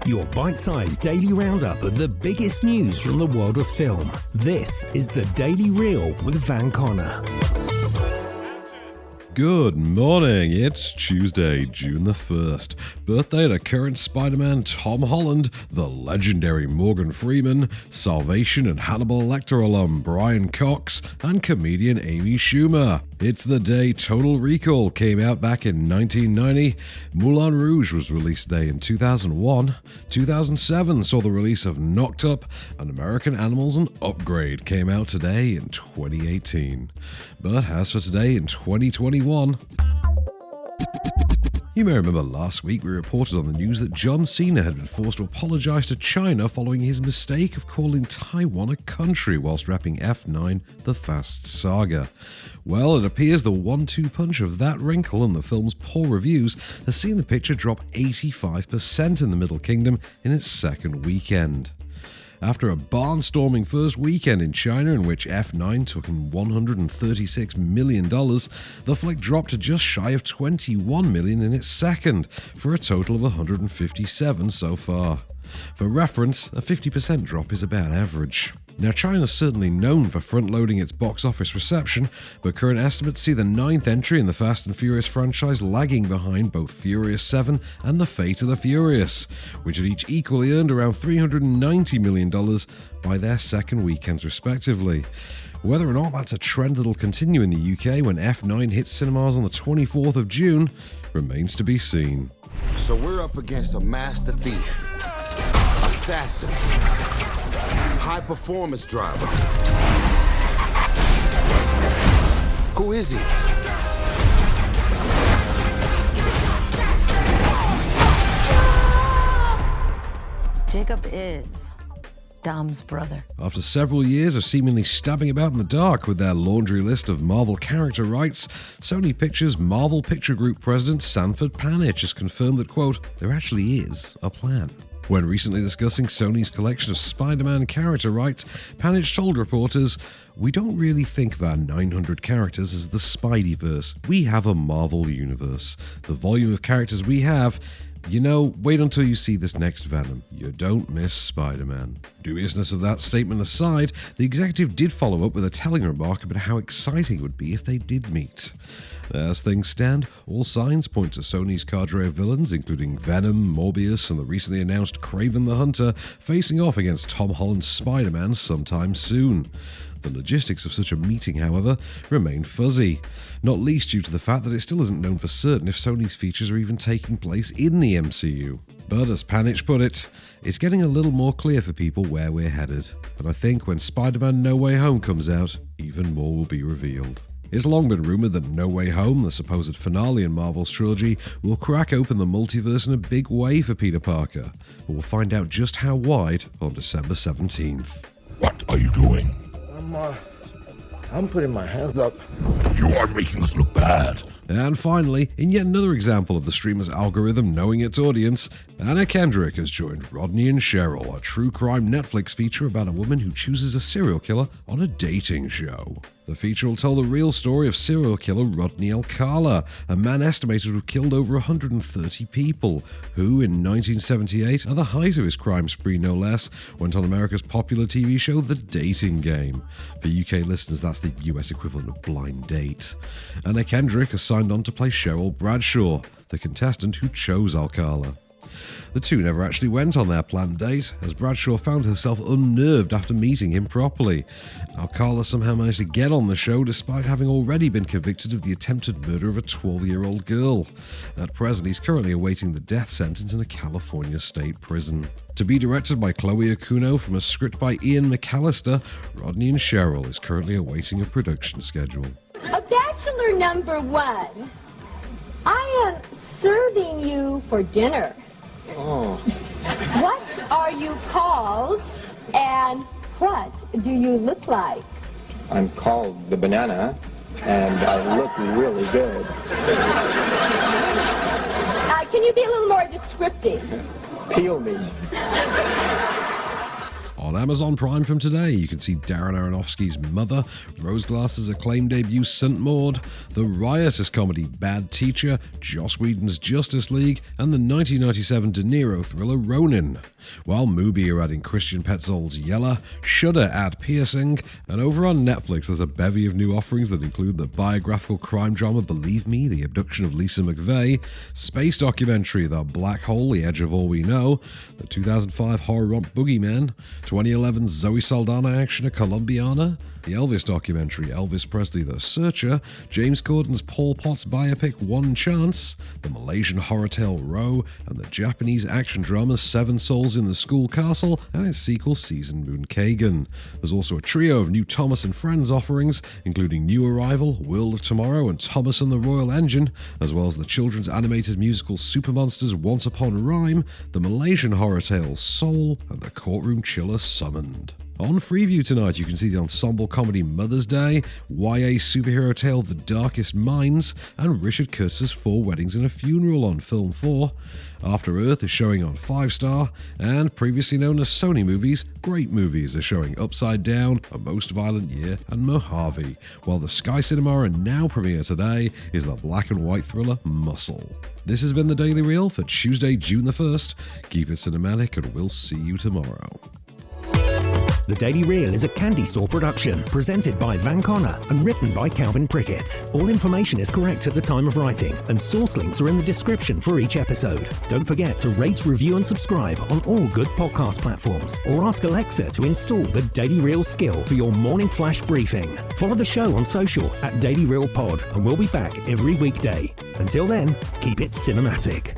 Your bite-sized daily roundup of the biggest news from the world of film. This is the Daily Reel with Van Connor. Good morning, it's Tuesday, June the 1st. Birthday to current Spider-Man Tom Holland, the legendary Morgan Freeman, Salvation and Hannibal Lecter alum Brian Cox, and comedian Amy Schumer. It's the day Total Recall came out back in 1990, Moulin Rouge was released today in 2001, 2007 saw the release of Knocked Up, and American Animals and Upgrade came out today in 2018. But as for today in 2021, you may remember last week we reported on the news that John Cena had been forced to apologise to China following his mistake of calling Taiwan a country whilst rapping F9 The Fast Saga. Well, it appears the 1-2 punch of that wrinkle and the film's poor reviews has seen the picture drop 85% in the Middle Kingdom in its second weekend. After a barnstorming first weekend in China in which F9 took in $136 million, the flick dropped to just shy of $21 million in its second, for a total of $157 so far. For reference, a 50% drop is about average. Now, China's certainly known for front-loading its box office reception, but current estimates see the 9th entry in the Fast and Furious franchise lagging behind both Furious 7 and The Fate of the Furious, which had each equally earned around $390 million by their second weekends respectively. Whether or not that's a trend that'll continue in the UK when F9 hits cinemas on the 24th of June remains to be seen. So we're up against a master thief, assassin, high-performance driver. Who is he? Jacob is Dom's brother. After several years of seemingly stabbing about in the dark with their laundry list of Marvel character rights, Sony Pictures Marvel Picture Group president Sanford Panitch has confirmed that, quote, there actually is a plan. When recently discussing Sony's collection of Spider-Man character rights, Panitch told reporters, "We don't really think of our 900 characters as the Spideyverse. We have a Marvel universe. The volume of characters we have, wait until you see this next Venom. You don't miss Spider-Man." Dubiousness of that statement aside, the executive did follow up with a telling remark about how exciting it would be if they did meet. As things stand, all signs point to Sony's cadre of villains, including Venom, Morbius, and the recently announced Kraven the Hunter, facing off against Tom Holland's Spider-Man sometime soon. The logistics of such a meeting, however, remain fuzzy, not least due to the fact that it still isn't known for certain if Sony's features are even taking place in the MCU. But as Panitch put it, it's getting a little more clear for people where we're headed, and I think when Spider-Man No Way Home comes out, even more will be revealed. It's long been rumoured that No Way Home, the supposed finale in Marvel's trilogy, will crack open the multiverse in a big way for Peter Parker, but we'll find out just how wide on December 17th. What are you doing? I'm putting my hands up. You are making us look bad. And finally, in yet another example of the streamer's algorithm knowing its audience, Anna Kendrick has joined Rodney and Cheryl, a true crime Netflix feature about a woman who chooses a serial killer on a dating show. The feature will tell the real story of serial killer Rodney Alcala, a man estimated to have killed over 130 people, who, in 1978, at the height of his crime spree no less, went on America's popular TV show The Dating Game. For UK listeners, that's the US equivalent of Blind Date. Anna Kendrick has signed on to play Cheryl Bradshaw, the contestant who chose Alcala. The two never actually went on their planned date, as Bradshaw found herself unnerved after meeting him properly. Alcala somehow managed to get on the show despite having already been convicted of the attempted murder of a 12-year-old girl. At present, he's currently awaiting the death sentence in a California state prison. To be directed by Chloe Okuno from a script by Ian McAllister, Rodney and Cheryl is currently awaiting a production schedule. A bachelor number one. I am serving you for dinner. Oh. What are you called and what do you look like? I'm called the banana, and I look really good. Can you be a little more descriptive? Peel me. On Amazon Prime from today, you can see Darren Aronofsky's Mother, Rose Glass's acclaimed debut St. Maud, the riotous comedy Bad Teacher, Joss Whedon's Justice League, and the 1997 De Niro thriller Ronin. While Mubi are adding Christian Petzold's Yella, Shudder add Piercing, and over on Netflix there's a bevy of new offerings that include the biographical crime drama Believe Me, The Abduction of Lisa McVeigh, space documentary The Black Hole, The Edge of All We Know, the 2005 horror romp Boogeyman, 2011 Zoe Saldana action A Colombiana, the Elvis documentary Elvis Presley The Searcher, James Corden's Paul Potts biopic One Chance, the Malaysian horror tale Row, and the Japanese action drama Seven Souls in the School Castle and its sequel Season Moon Kagan. There's also a trio of new Thomas and Friends offerings, including New Arrival, World of Tomorrow, and Thomas and the Royal Engine, as well as the children's animated musical Super Monsters Once Upon a Rhyme, the Malaysian horror tale Soul, and the courtroom chiller Summoned. On Freeview tonight, you can see the ensemble comedy Mother's Day, YA superhero tale The Darkest Minds, and Richard Curtis's 4 Weddings and a Funeral on Film 4. After Earth is showing on 5 Star, and previously known as Sony Movies, Great Movies are showing Upside Down, A Most Violent Year, and Mojave, while the Sky Cinema and now premiere today is the black and white thriller Muscle. This has been the Daily Reel for Tuesday, June the 1st. Keep it cinematic and we'll see you tomorrow. The Daily Reel is a Candystore production, presented by Van Connor and written by Calvin Prickett. All information is correct at the time of writing, and source links are in the description for each episode. Don't forget to rate, review, and subscribe on all good podcast platforms, or ask Alexa to install the Daily Reel skill for your morning flash briefing. Follow the show on social at Daily Reel Pod, and we'll be back every weekday. Until then, keep it cinematic.